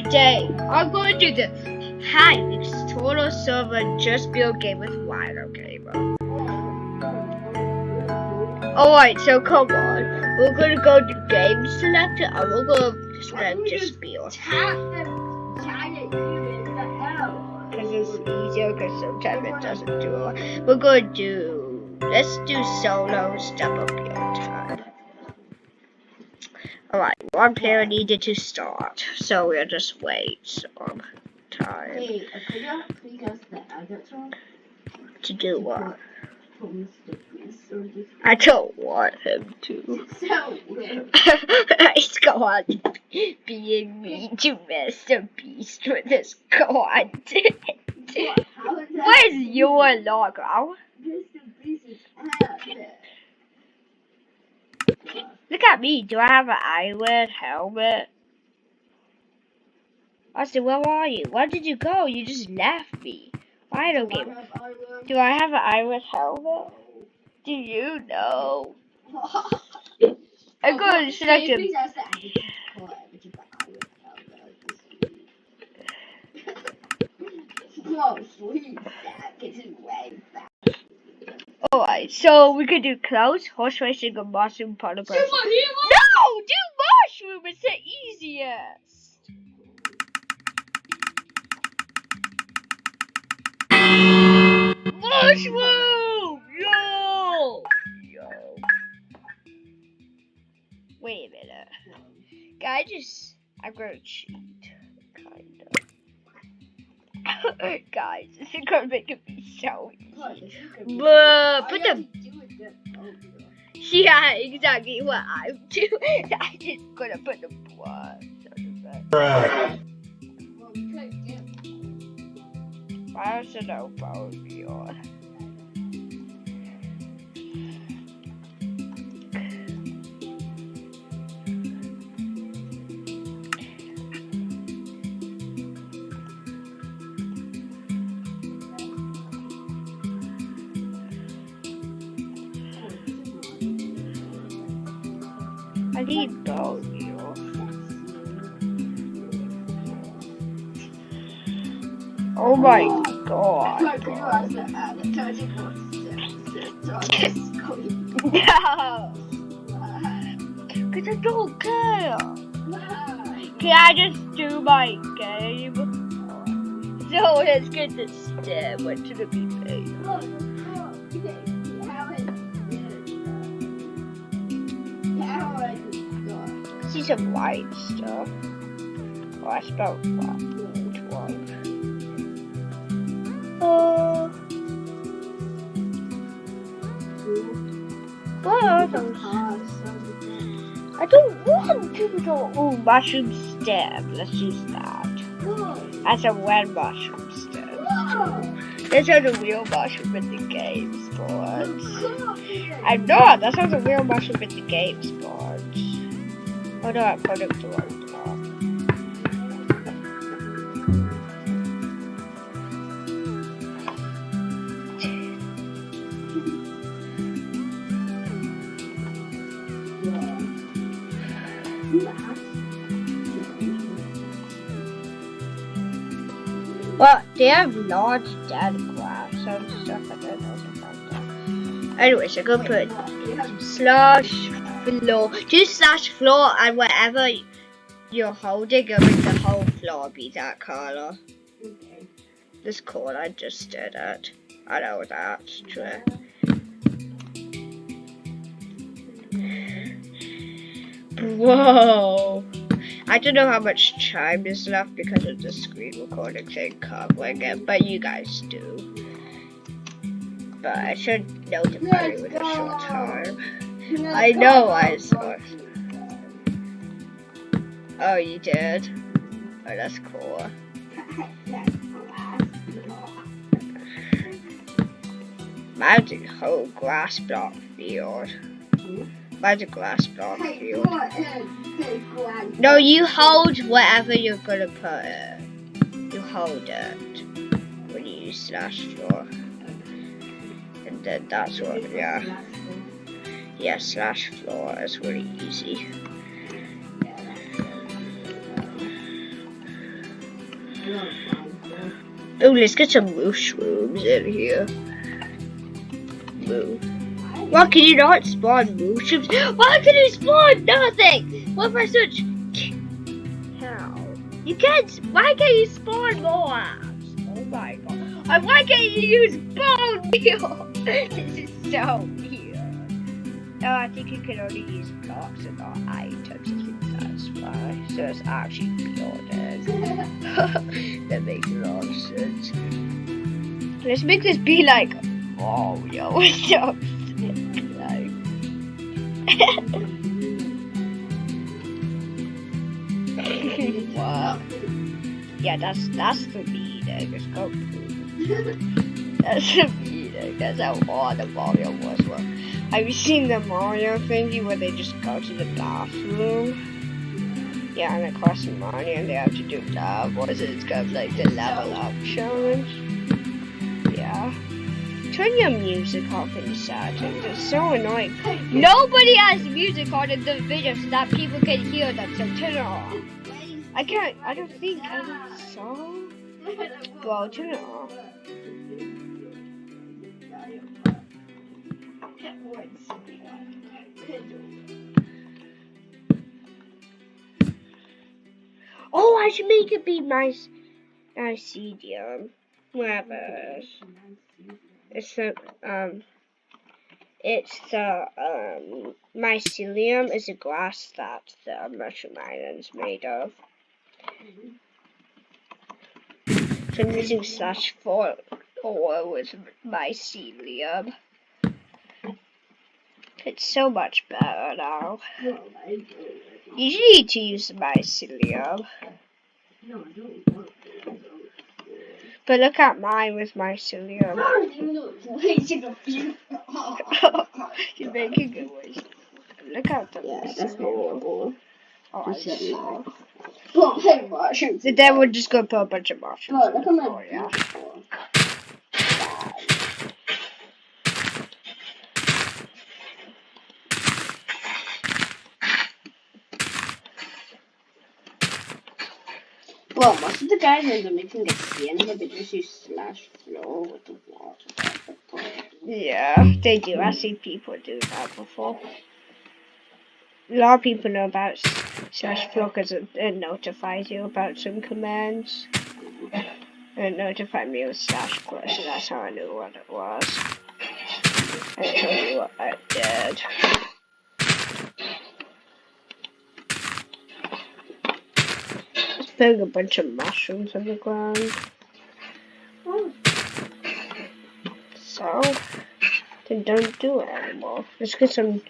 today I'm going to do the Hive total server just build game with Rhino gamer. Alright, so come on. We're gonna go to game selector and we're gonna select just build. Because it's easier, because sometimes it doesn't do it. We're gonna let's do solos double build time. Alright, one player needed to start, so we'll just wait some time. Hey, could you click us the edit one? To do what? Masterpiece. I don't want him to. So weird. He's going being mean to Mr. Beast with his content. Where's your logo? Mr. Beast is epic. Look at me. Do I have an eyelid helmet? Austin, where are you? Where did you go? You just left me. Why don't give? Do I have an eyelid helmet? Do you know? I'm going to select him. Alright, so we could do close, horse racing, or mushroom part of person. No! Do mushroom! It's the easiest! Mushroom! Yo! Wait a minute. I'm gonna cheat. Kinda. Guys, this is gonna make it be so easy. But put the. Yeah, exactly what I'm doing. I'm just gonna put the blood on the back. Why should I follow you on? I need both of you. Oh my god. No! Because I don't care. Can I just do my game? So let's get this step. What should it be made? See some white stuff. Oh, I spelled white. What are those? I don't want to go. Oh, mushroom stem. Let's use that. That's a red mushroom stem. That's not a real mushroom in the game sports. I'm not. That's not a real mushroom in the game sports. Oh no, I'm putting the wrong top. Well, they have large dead grass and stuff. I don't know about that. Anyways, I'm gonna put slash floor. Do slash floor, and whatever you're holding, it'll make the whole floor be that color. Okay. This cool. I just did it. I know that's true. Whoa. I don't know how much time is left because of the screen recording thing covering it, but you guys do. But I should notify you in a short time. I know I saw it. Oh, you did? Oh, that's cool. Mine's a whole glass block field. Mine's a glass block field. No, you hold whatever you're gonna put it. You hold it when you use slash floor. And then that's what, yeah. Yeah, slash floor is really easy. Oh, let's get some mushrooms in here. Moo. Why can you not spawn mushrooms? Why can you spawn nothing? What if I search? How? You can't. Why can't you spawn more apps? Oh my god. And why can't you use bone meal? This is so weird. Oh, I think you can only use blocks and not items. I think that's why. So it's actually building. That makes a lot of sense. Let's make this be like, oh, yo, what's up? Like, wow. Yeah, that's the meaning. Let's go. That's the meaning. That's how hard the Mario was. Well, have you seen the Mario thingy where they just go to the bathroom? Yeah, and it costs some money and they have to do that. What is it? It's got like the level up challenge. Yeah. Turn your music off in the settings. It's so annoying. Nobody has music on in the video so that people can hear them, so turn it off. I don't think I saw. Well, turn it off. Oh, I should make it be my mycelium. Whatever. It's the mycelium is a glass that the mushroom island is made of. So I'm using /4 with mycelium. It's so much better now. You need to use mycelium. But look at mine with mycelium. You're making it worse. Look at the That's horrible. Oh, I see. Don't take mushrooms. So then we're just gonna put a bunch of mushrooms Oh, look on at the my floor, yeah. Well, most of the guys end up making a skin, but they just use /flow with the water. Yeah, they do. I've seen people do that before. A lot of people know about /flow because it notifies you about some commands. And it notified me with /clutch, so that's how I knew what it was. And it told me what I did. Just putting a bunch of mushrooms on the ground. So, then don't do it anymore. Let's get some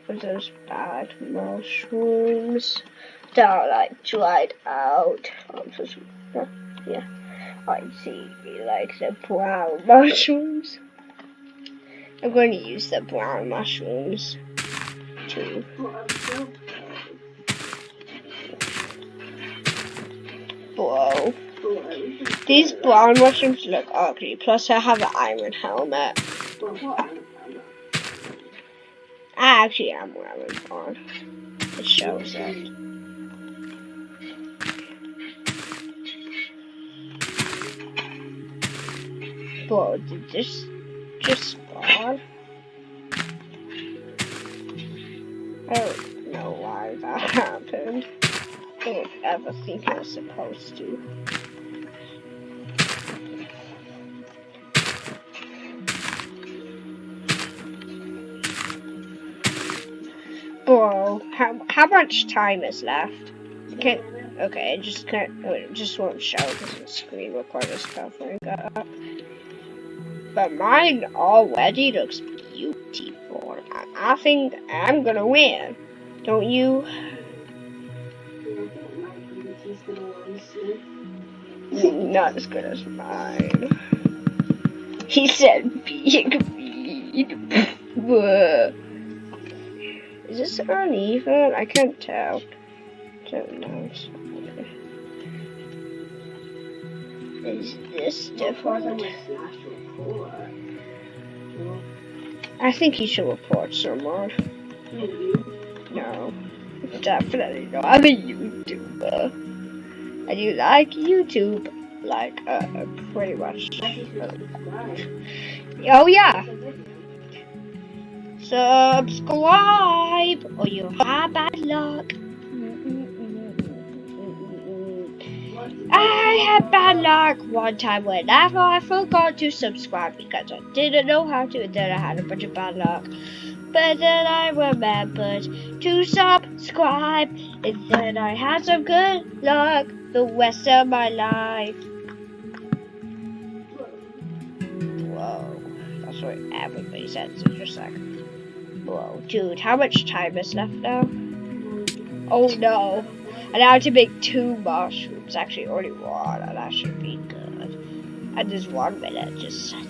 of those bad mushrooms that are like dried out. Yeah, I see like the brown mushrooms. I'm going to use the brown mushrooms too. Whoa. These brown mushrooms look ugly. Plus, I have an iron helmet. I actually am wearing one. It shows it. Whoa, did this just spawn? I don't know why that happened. I don't ever think it was supposed to. Bro, how much time is left? Okay, it just won't show because the screen recorder stuff covering up. But mine already looks beautiful. I think I'm gonna win. Don't you? Not as good as mine. He said big weed. Is this uneven? I can't tell. Don't know. Okay. Is this different? I think you should report someone. No. Definitely not. I'm a YouTuber. And you like YouTube. like pretty much. Oh yeah, subscribe or you have bad luck. I had bad luck one time whenever I forgot to subscribe because I didn't know how to, and then I had a bunch of bad luck. But then I remembered to subscribe, and then I had some good luck the rest of my life. Whoa, that's what everybody says in a second. Whoa, dude, how much time is left now? Oh no. And now to make 2 mushrooms, actually only 1, and that should be good. And just 1 minute, just yeah.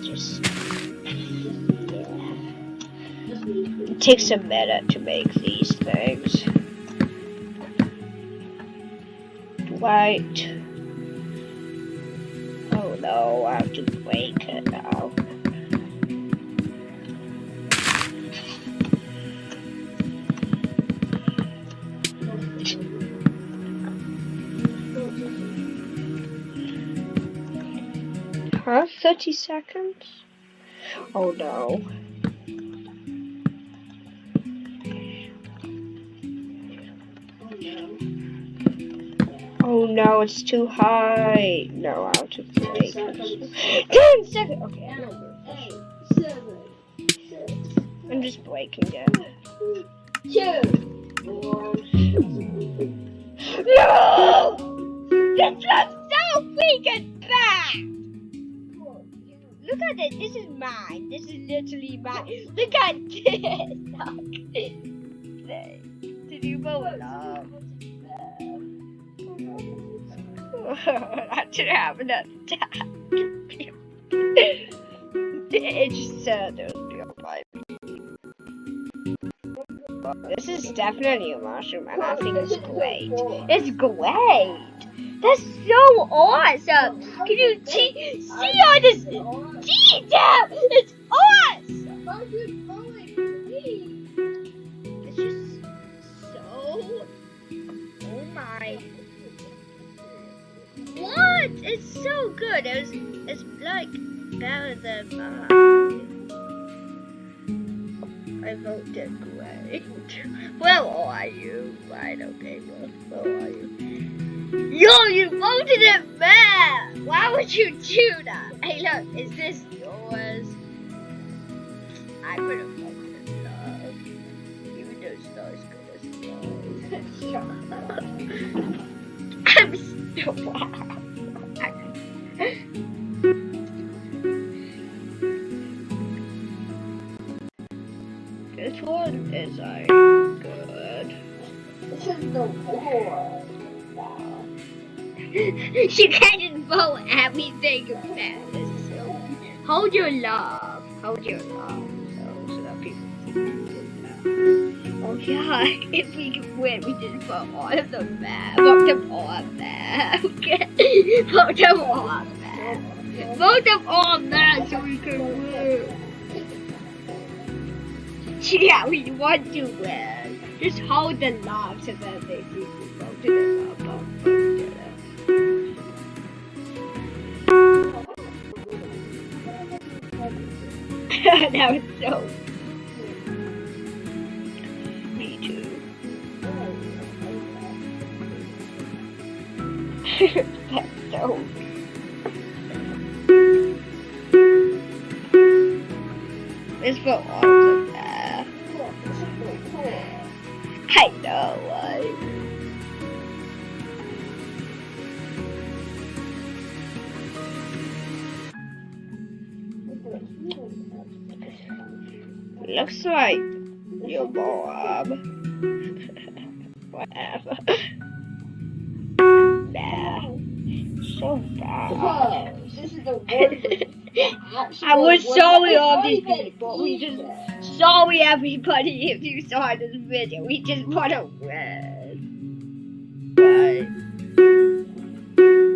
It takes a minute to make these things. Right. Oh no, I have to break it now. Huh? 30 seconds? Oh no. Oh no, it's too high. No, I have to break it. 10 seconds! Okay, I'm gonna do it. 8, 7, 6. I'm just breaking it. 2, 1. No! This looks so freaking bad! Look at this. This is mine. This is literally mine. Look at this. Did you vote love? I didn't have enough time. It's so This is definitely a mushroom, and I think it's great. It's great. That's so awesome. Can you see all this detail? It's awesome. It's just so. Oh my. What? It's so good. It's like better than mine. I voted great. Where are you? Right, okay, where are you? Yo, you voted it bad! Why would you do that? Hey look, is this yours? I would have voted it love. Even though it's not as good as love. I'm so wow. This one is like good. This is the war. She can't vote everything bad. Hold your love. Hold your love. So that people can. Oh yeah, if we can win, we just vote all of them bad. Vote them all bad. Okay. Vote them all bad. Vote them all bad so we can win. Yeah, we want to win. Just hold the love so that they see we voted it up. That was so. Me too. That's so. Let's vote all of them there. I know, right? Looks like your mom. Whatever. Nah. So bad. This is the worst. I was sorry all these people. We just sorry everybody if you saw this video. We just want to win. But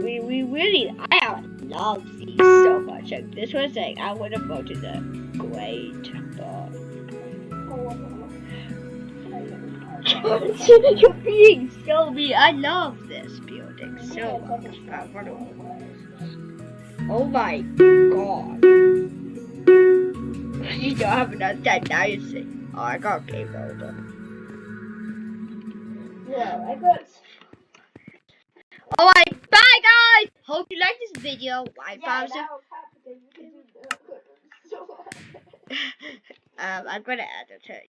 we really I love these so much. Like, this was like I would have voted it great, but you're being so mean. I love this. this building so much. Oh my god. You don't have enough time now, you see. Oh, I got game over. Well, I got. Alright, bye guys! Hope you like this video. Why pause it? I'm gonna edit it.